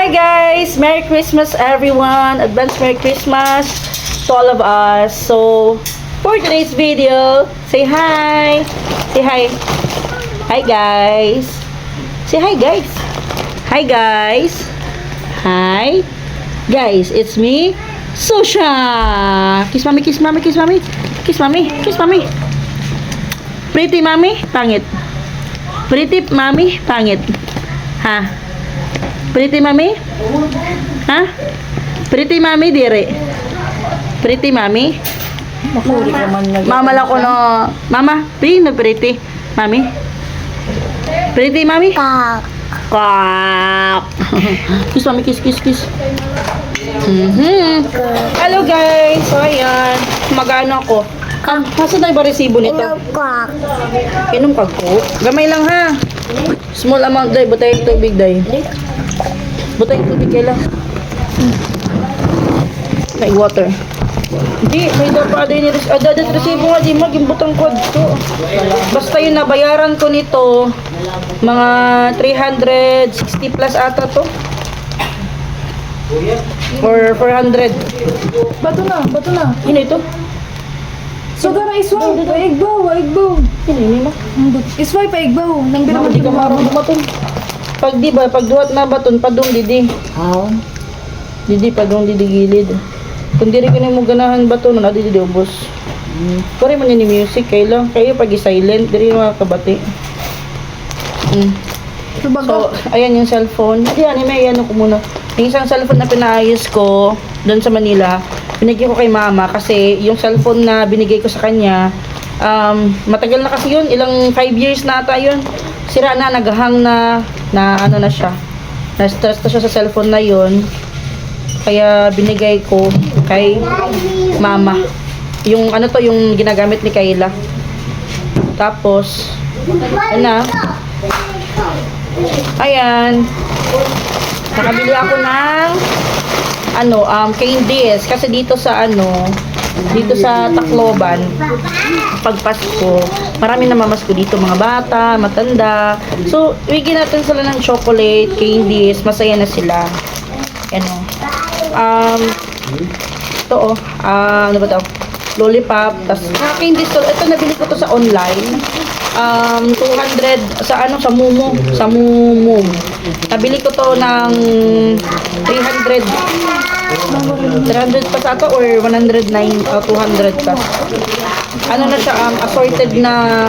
Hi guys! Merry Christmas everyone! Advance Merry Christmas to all of us. So, for today's video, say hi! Say hi! Hi guys! Say hi guys! Hi guys! Hi! Guys, it's me, Susha! Kiss mommy, kiss mommy, kiss mommy! Kiss mommy, kiss mommy! Pretty mommy, pangit! Pretty mommy, pangit! Ha? Pretty mami? Ha? Pretty mami dire. Pretty mami? Makuri naman na. Mama lang ko no. Mama, no pretty. Mami? Pretty mami? Kak. Quack. Kiss mami, kiss, kiss, kiss. Hello guys. So ayan, magano ako. Nasa tayo ba resibo nito? Kak. Inom ka ko. Gamay lang ha. Small amount day, butay yung tubig day. Butay yung tubig kailan. May water. Hindi, may dapat din ni Adadat resibo nga di magimbutang ko dito. Basta yung nabayaran ko nito, mga 360 plus ata to. Or 400. Bato na. Yun ito. So gara isway, paigbaw. Yun mo. Isway paigbaw. Nang Nang di ka marunong baton. Pag di ba, pag duwat na baton, padung didi. Didi, padung didi gilid. Kung diri ka na mo ganahan baton, na didi ubos. Pare man yan ni music, kayo pag i-silent, diri mga kabati. So, ayan yung cellphone. Ayan, may ano ko muna. Yung isang cellphone na pinaayos ko doon sa Manila, binigay ko kay mama kasi yung cellphone na binigay ko sa kanya, matagal na kasi yun, ilang 5 years na ata yun. Sira na, naghahang na ano na siya. Na-stress na siya sa cellphone na yun. Kaya binigay ko kay mama. Yung ano to, yung ginagamit ni Kayla. Tapos, ano, ayan. Nakabili ako ng candies kasi dito sa Tacloban pag Pasko, marami na mamasko dito, mga bata, matanda. So, bigyan natin sila ng chocolate, candies, masaya na sila. Ano ba to? Lollipop, tas candies to. Ito nabili ko to sa online. 200 sa Mumu, nabili ko to ng 300 pa sa or 109 o 200 pa. Ano na siya, assorted na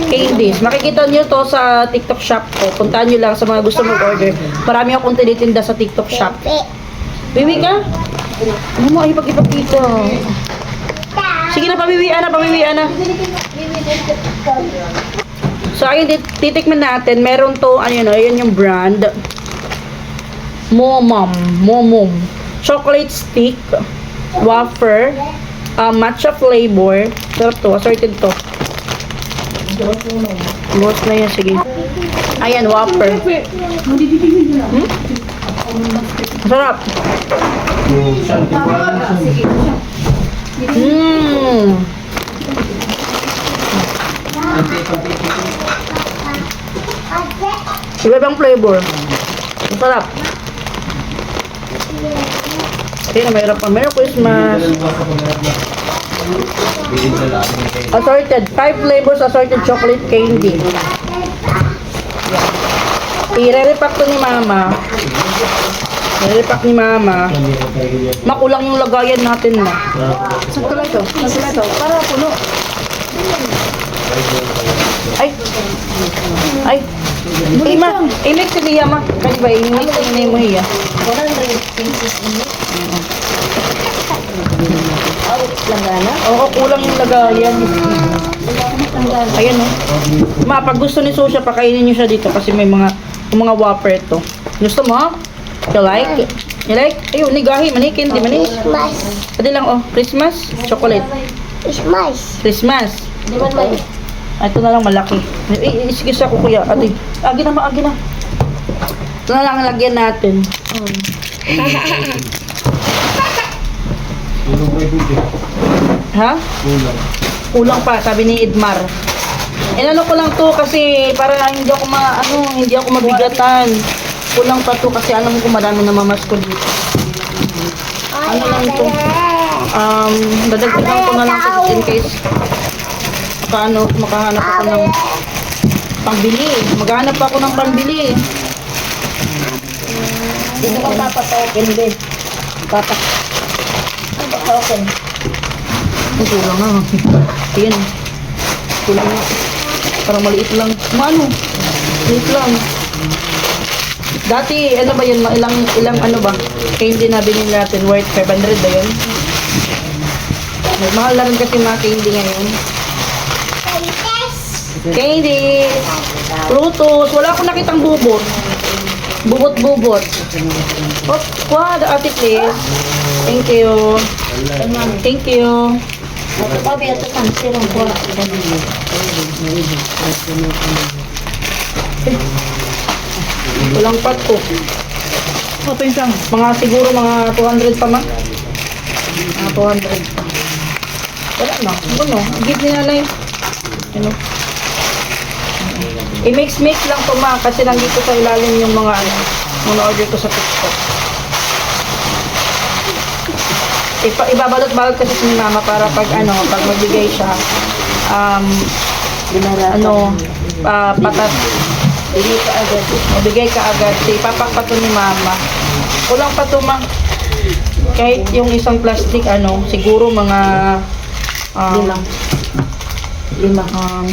candies. Makikita niyo to sa TikTok shop ko. Puntahan niyo lang sa mga gusto mag-order. Marami akong tinitinda sa TikTok shop. Biwi ka? Ano mo ay pag-ipagkita? Sige na, pabiwian na. So, ayun, titikman natin. Meron to, ayun yung brand. Momom. Chocolate stick, wafer, matcha flavor. Sarap to, assorted to. Boss na yan, sige. Ayan, wafer. Sarap. Iba-ibang flavor. Ang sarap. Kaya mahirap pa. Merry Christmas. Assorted. 5 flavors assorted chocolate candy. I-re-repack to ni mama. I-repack ni mama. Makulang yung lagayan natin na. Sakto lang to. Para puno. Ay. Ima, imik si Lia ma. Kaya ba, imik si Lia mo hiya. 100 pieces ini. Langana? Oo, kulang yung lagayan. Ayan o. Ma, pag gusto ni Susha, pakainin niyo siya dito kasi may mga wafer to. Gusto mo? You like? You like? Ayun, nigahi, manikin, di manis. Christmas. Pwede lang oh, Christmas, chocolate. Christmas. Di man may. Ito na lang malaki. Isigis ako kuya. Ate, agi na. Ito na lang lagyan natin. Ha? Kulang pa, sabi ni Edmar. Inano ko lang to kasi para hindi ako mabigatan. Kulang pa to kasi alam ko madami na mamas ko dito. Ano lang ito? Dadagdagan ko na lang ito in case makahanap ako ng pangbili. Maghanap ako ng pangbili. Dito ka papatokin, be. Papatokin. Kulang na. Ayan. Kulang na. Parang maliit lang. Ano? Maliit lang. Dati, ano ba yun? Ilang ano ba? Candy na binili natin. Worth 500 ba yun? Mahal na rin kasi mga candy ngayon. Candy! Frutos! Wala akong nakitang bubot. Bubot-bubot. Oh, kuha, ate please. Thank you. Thank you. Pabi, ito kan. Sirong ko. Walang pat ko. Mga siguro mga 200 pa ma. Mga 200 pa. Wala na. Ano? Give ni nanay. Ano? I-mix-mix lang to ma kasi nandito sa ilalim yung mga ano, mga order ko sa TikTok. Ibabalot-balot kasi si mama para pag ano, pag magbigay siya, patas. Bigay ka agad. Mabigay ka agad. So, ipapak pa to ni mama. Kulang pa to ma. Kahit yung isang plastic, ano, siguro mga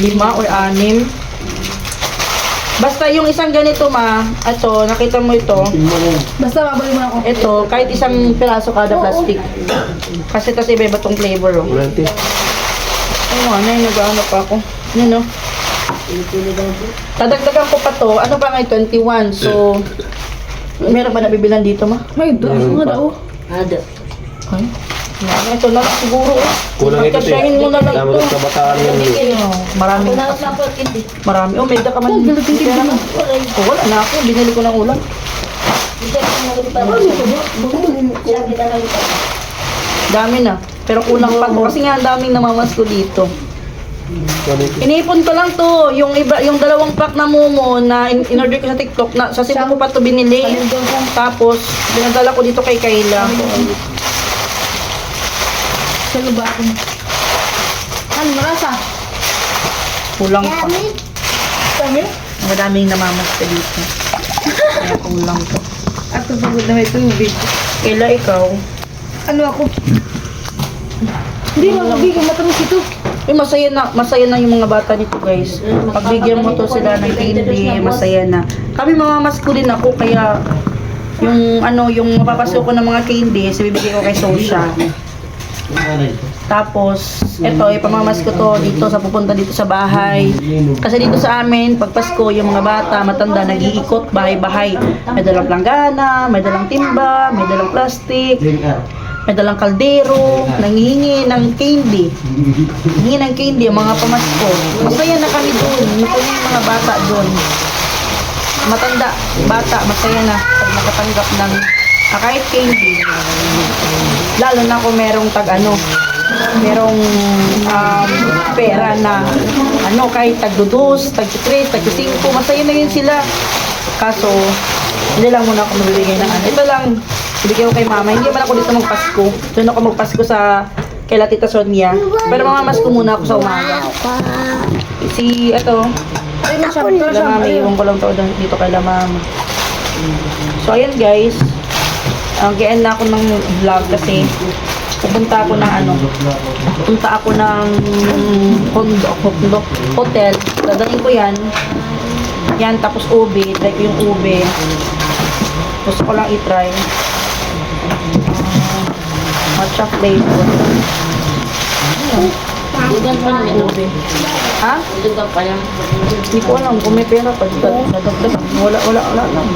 lima or 6. Basta yung isang ganito ma, ato, nakita mo ito. Basta babalik mo ako. Ito, kahit isang piraso kada plastic. Kasi iba tong flavor, oh. Ano, nag-ano pa ako. Ano, no? Tadagdagan ko pa to. Ano pa ngayon? 21. So, meron ba nabibilan dito ma? May doon. Mga daw. Ada. Ay, ito na lang siguro. Kulang ito, Pagkasyahin mo na lang Dapat ito. kabataan yan. Marami. Marami. Oh, may ka man. Oh, wala na ako. Binili ko ng ulam. Dami na. Pero kulang pa to. Kasi nga ang daming namamas ko dito. Inipon ko lang to. Yung iba, yung 2 pack na momo na in-order ko sa TikTok. Sa Cebu ko pa to binili. Tapos, binadala ko dito kay Kayla. Saan ba ako? Ano, marasa? Kulang pa. Kami? Madaming namamas ko dito. Kaya kulang to. At pagod na may tubig. Kayla, ikaw. Ano ako? Hindi mo mabigyan matamis ito. Masaya na yung mga bata dito guys. Pagbigyan mo to sila ng candy, masaya na. Kami mga maskulin ako kaya yung mapapaso ko ng mga candy, bibigay ko kay Sosha. Tapos, eto, ipamamas ko to dito pupunta dito sa bahay. Kasi dito sa amin, pag Pasko, yung mga bata, matanda, nag-iikot bahay-bahay. May dalang planggana, may dalang timba, may dalang plastic, may dalang kaldero, nangihingi ng candy. Hingi ng candy, ang mga pamasko. Masaya na kami doon. Masaya yung mga bata doon. Matanda, bata, masaya na pag nakatanggap ng kahit candy. Lalo na kung merong merong pera na kahit tag-2, tag-3, tag-5, masaya na yun sila. Kaso, hindi lang muna ako mabibigay ng Ito lang, ibigay ko kay mama. Hindi man ako dito magpasko. Doon ako magpasko kay Tita Sonia. Pero mamamas ko muna ako sa umaga. Mama, iwan ko lang to dito kay mama. So, ayan guys. Gaan na ako ng vlog kasi pupunta ako ng hotel. Dadalhin ko yan. Yan, tapos ube. Try ko yung ube. Gusto ko lang i-try. Matcha flavor. Dugan pa lang Ube. Ha? Dugan pa lang. Hindi ko alam kung may pera pa. Wala lang.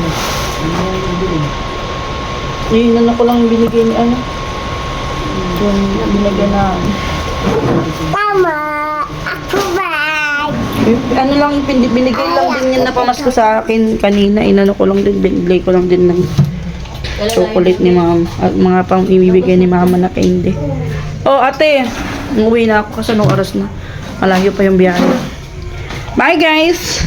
Yun ko lang binigay ni yung binigay na Mama, ako ba? lang binigay lang din yan na pamasko sa akin kanina. Ko lang din, binigay ko lang din ng chocolate ni mama at mga pang ibibigay ni mama na candy. Oh ate, umuwi na ako kasi anong oras na, malayo pa yung biyahe. Bye guys.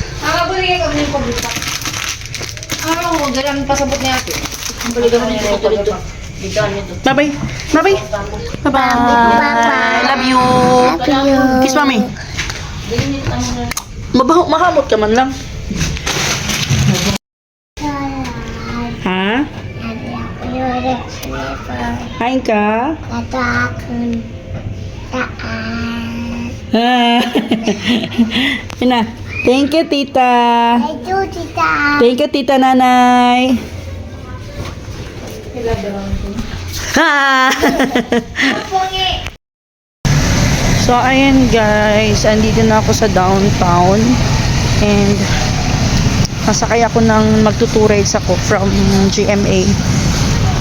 Ano, galang pasabot niya ate. Ang balikan mo niya ito dito. Dito, dito. Bye-bye. Bye-bye. Bye-bye. Love you. Kiss mami. Mahamot ka man lang. Ha? Kain ka? Pina. Thank you, tita. Thank you, tita nanay. Ha! So, ayan guys. Andito na ako sa downtown. And, nasakay ako ng magto-2 rides ako from GMA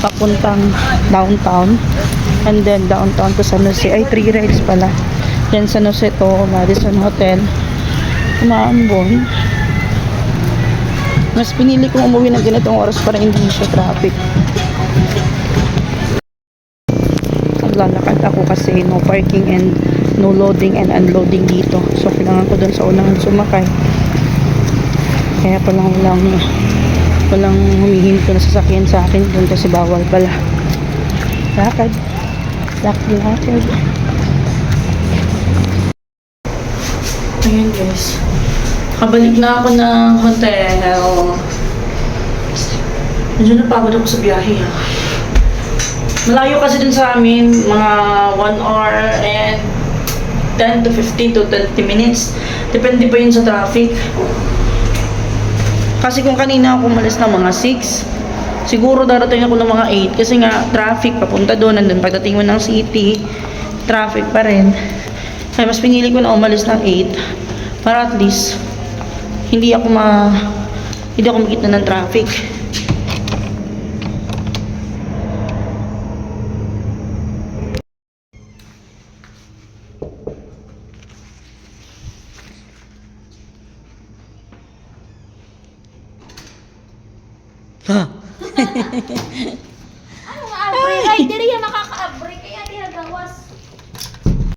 papuntang downtown. And then, downtown to San Jose. Ay, 3 rides pala. Yan San Jose to, Madison Hotel. Umaambon. Mas pinili kong umuwi ng ganitong oras para hindi siya traffic. Naglalakad ako kasi no parking and no loading and unloading dito. So, kailangan ko dun sa unang sumakay. Kaya palang walang humihinto na sasakyan sa akin dun kasi bawal pala. Lakad. Lakad. Ayan guys. Kabalik na ako ng hotel. Medyo napagod ako sa biyahe. Malayo kasi dun sa amin, mga 1 hour and 10 to 15 to 30 minutes. Depende pa yun sa traffic. Kasi kung kanina ako umalis ng mga 6, siguro darating ako ng mga 8 kasi nga traffic papunta doon, and then pagdating mo ng city, traffic pa rin. Kaya mas pinili ko na umalis ng 8 para at least hindi ako makita ng traffic. Ha? Ano nga, abri? Ay, diri yan makaka-abri. Kaya di nagawas.